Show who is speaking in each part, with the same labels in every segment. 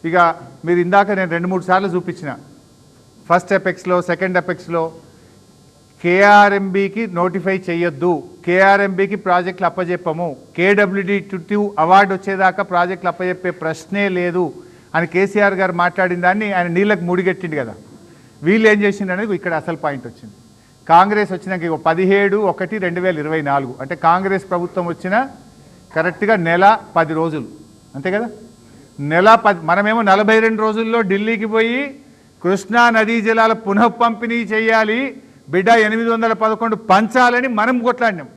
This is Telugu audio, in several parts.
Speaker 1: ఇక మీరు ఇందాక నేను 2-3 సార్లు చూపించిన ఫస్ట్ ఎపెక్స్లో సెకండ్ ఎపెక్స్లో కేఆర్ఎంబీకి నోటిఫై చేయొద్దు, కేఆర్ఎంబీకి ప్రాజెక్టులు అప్పజెప్పము, KWD2 అవార్డు వచ్చేదాకా ప్రాజెక్టులు అప్పజెప్పే ప్రశ్నే లేదు అని కేసీఆర్ గారు మాట్లాడిన దాన్ని ఆయన నీళ్ళకు ముడిగెట్టిండు కదా. వీళ్ళు ఏం చేసిండు అనేది ఇక్కడ అసలు పాయింట్ వచ్చింది. కాంగ్రెస్ వచ్చినాక 17/1/2024 అంటే కాంగ్రెస్ ప్రభుత్వం వచ్చిన కరెక్ట్గా నెల 10 రోజులు అంతే కదా. నెల 10 మనమేమో 42 రోజుల్లో ఢిల్లీకి పోయి కృష్ణా నదీ జలాల పునఃపంపిణీ చేయాలి, బిడ్డ 811 పంచాలని మనం కొట్లాడినాం.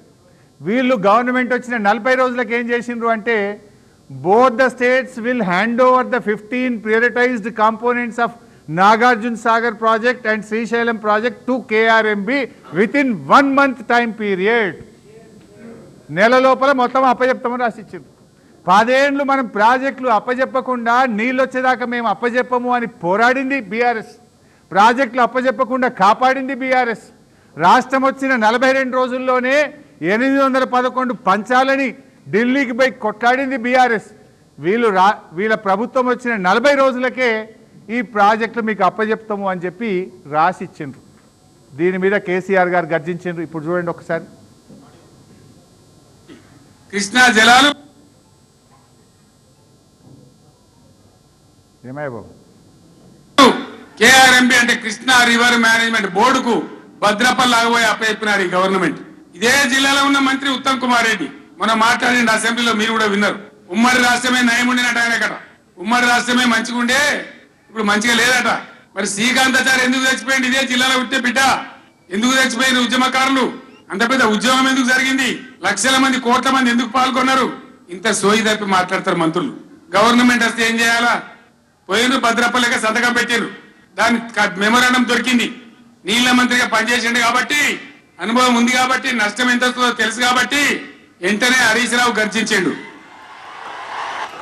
Speaker 1: వీళ్ళు గవర్నమెంట్ వచ్చిన 40 రోజులకు ఏం చేసిండ్రు అంటే both the states will hand over the 15 prioritized components of Nagarjuna Sagar project and Srisailam project to KRMB within 1 month time period. నెల లోపల మొత్తం అప్పజెప్తామని రాసిచ్చింది. 10 ఏళ్ళు మనం ప్రాజెక్టులు అప్పజెప్పకుండా నీళ్ళు వచ్చేదాకా మేము అప్పజెప్పము అని పోరాడింది బీఆర్ఎస్. ప్రాజెక్టులు అప్పజెప్పకుండా కాపాడింది బీఆర్ఎస్. రాష్ట్రం వచ్చిన 42 రోజుల్లోనే 811 పంచాలని ఢిల్లీకి పోయి కొట్లాడింది బీఆర్ఎస్. వీళ్ళ ప్రభుత్వం వచ్చిన 40 రోజులకే ఈ ప్రాజెక్టులు మీకు అప్పజెప్తాము అని చెప్పి రాసిచ్చిండ్రు. దీని మీద కేసీఆర్ గారు గర్జించిండ్రు. ఇప్పుడు చూడండి ఒకసారి.
Speaker 2: కృష్ణా జలాలు
Speaker 1: ఏమయ్య బాబు
Speaker 2: కేఆర్ఎంబి అంటే కృష్ణా రివర్ మేనేజ్మెంట్ బోర్డుకు భద్రపల్లి ఆగబోయి అప్పచెప్పినారు ఈ గవర్నమెంట్. ఇదే జిల్లాలో ఉన్న మంత్రి ఉత్తమ్ కుమార్ రెడ్డి మనం మాట్లాడిన అసెంబ్లీలో మీరు కూడా విన్నారు. ఉమ్మడి రాష్ట్రమే నయం ఉండినట్టు ఆయన కదా, ఉమ్మడి రాష్ట్రమే మంచిగా ఉండే ఇప్పుడు మంచిగా లేదట. మరి శ్రీకాంతాచారి ఎందుకు చచ్చిపోయింది? ఇదే జిల్లాలో ఉంటే బిడ్డ ఎందుకు చచ్చిపోయింది? ఉద్యమకారులు అంత పెద్ద ఉద్యమం ఎందుకు జరిగింది? లక్షల మంది కోట్ల మంది ఎందుకు పాల్గొన్నారు? ఇంత సోయి తప్పి మాట్లాడతారు మంత్రులు. గవర్నమెంట్ వస్తే ఏం చేయాలా? పోయిన భద్రపల్లిగా సంతకం పెట్టారు, దాని మెమోరాండం దొరికింది. నీళ్ల మంత్రిగా పనిచేసిండు కాబట్టి అనుభవం ఉంది కాబట్టి నష్టం ఎంత తెలుసు కాబట్టి వెంటనే హరీష్ రావు గర్జించాడు.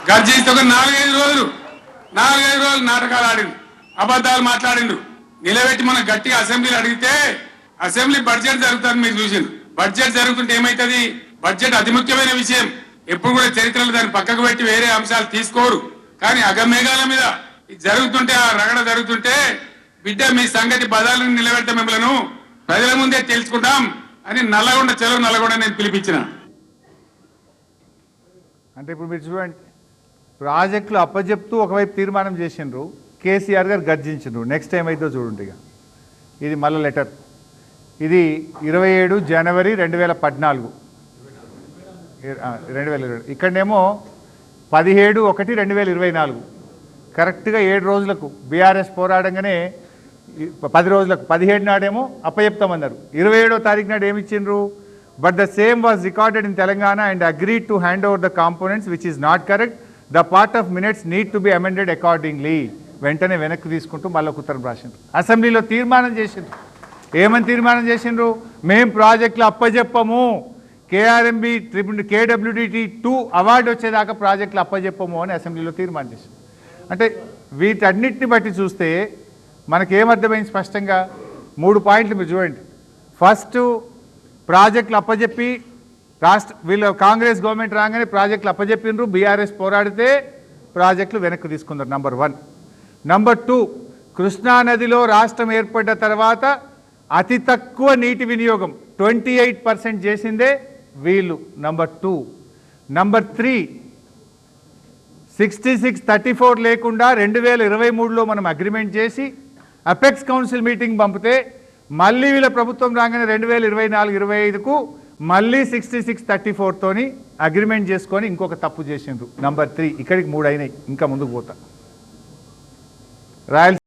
Speaker 2: గర్జిస్తే ఒక 4-5 రోజులు నాటకాలు ఆడిండు, అబద్ధాలు మాట్లాడిండు. నిలబెట్టి మనం గట్టిగా అసెంబ్లీలు అడిగితే అసెంబ్లీ బడ్జెట్ జరుగుతుంది. మీరు చూసిండు బడ్జెట్ జరుగుతుంటే ఏమైతుంది? బడ్జెట్ అతి ముఖ్యమైన విషయం. ఎప్పుడు కూడా చరిత్రలో దాన్ని పక్కకు పెట్టి వేరే అంశాలు తీసుకోరు. కానీ అగమేఘాల మీద జరుగుతుంటే ఆ రగడ జరుగుతుంటే బిడ్డ మీ సంగతి బదాలను నిలబెడతా మిమ్మల్ని ప్రజల ముందే తెలుసుకుంటాం అని నల్లగొండ చెరువు నల్లగొండ నేను పిలిపించిన.
Speaker 1: అంటే ఇప్పుడు మీరు చూడండి, ప్రాజెక్టులు అప్పచెప్తూ ఒకవైపు తీర్మానం చేసిండ్రు, కేసీఆర్ గారు గర్జించిండ్రు. నెక్స్ట్ ఏమైందో చూడండి. ఇక ఇది మళ్ళీ లెటర్. ఇది 27 జనవరి 2014 2020. ఇక్కడనేమో 17/1/2024 కరెక్ట్గా 7 రోజులకు బీఆర్ఎస్ పోరాడంగానే 10 రోజులకు 17 నాడేమో అప్పచెప్తామన్నారు. 27వ తారీఖు నాడు ఏమిచ్చిండ్రు? But the same was recorded in Telangana and agreed to hand over the components which is not correct. The part of minutes need to be amended accordingly. వెంటనే వెనక్కి తీసుకుంటూ మళ్ళీ ఉత్తరం రాసిండ్రు. అసెంబ్లీలో తీర్మానం చేసిండ్రు. ఏమని తీర్మానం చేసిండ్రు? మేం ప్రాజెక్టులు అప్పచెప్పము, కేఆర్ఎంబి KWD2 అవార్డు వచ్చేదాకా ప్రాజెక్టులు అప్పచెప్పము అని అసెంబ్లీలో తీర్మానం చేసిండ్రు. అంటే వీటన్నిటిని బట్టి చూస్తే మనకేమర్థమైంది స్పష్టంగా? 3 పాయింట్లు మీరు చూడండి. ఫస్ట్, ప్రాజెక్టులు అప్పచెప్పి వీళ్ళు కాంగ్రెస్ గవర్నమెంట్ రాగానే ప్రాజెక్టులు అప్పచెప్పిండ్రు, బీఆర్ఎస్ పోరాడితే ప్రాజెక్టులు వెనక్కి తీసుకున్నారు. నంబర్ 1. నంబర్ 2, కృష్ణానదిలో రాష్ట్రం ఏర్పడ్డ తర్వాత అతి తక్కువ నీటి వినియోగం 28% చేసిందే వీళ్ళు. నంబర్ 2. నంబర్ 3, 66-34 లేకుండా 2023లో మనం అగ్రిమెంట్ చేసి అపెక్స్ కౌన్సిల్ మీటింగ్ పంపితే మళ్ళీ వీళ్ళ ప్రభుత్వం రాగానే 2024-25కు మళ్ళీ 66-34తోని అగ్రిమెంట్ చేసుకొని ఇంకొక తప్పు చేసిండ్రు. నంబర్ 3. ఇక్కడికి 3 అయినాయి, ఇంకా ముందుకు పోతా. రాయల్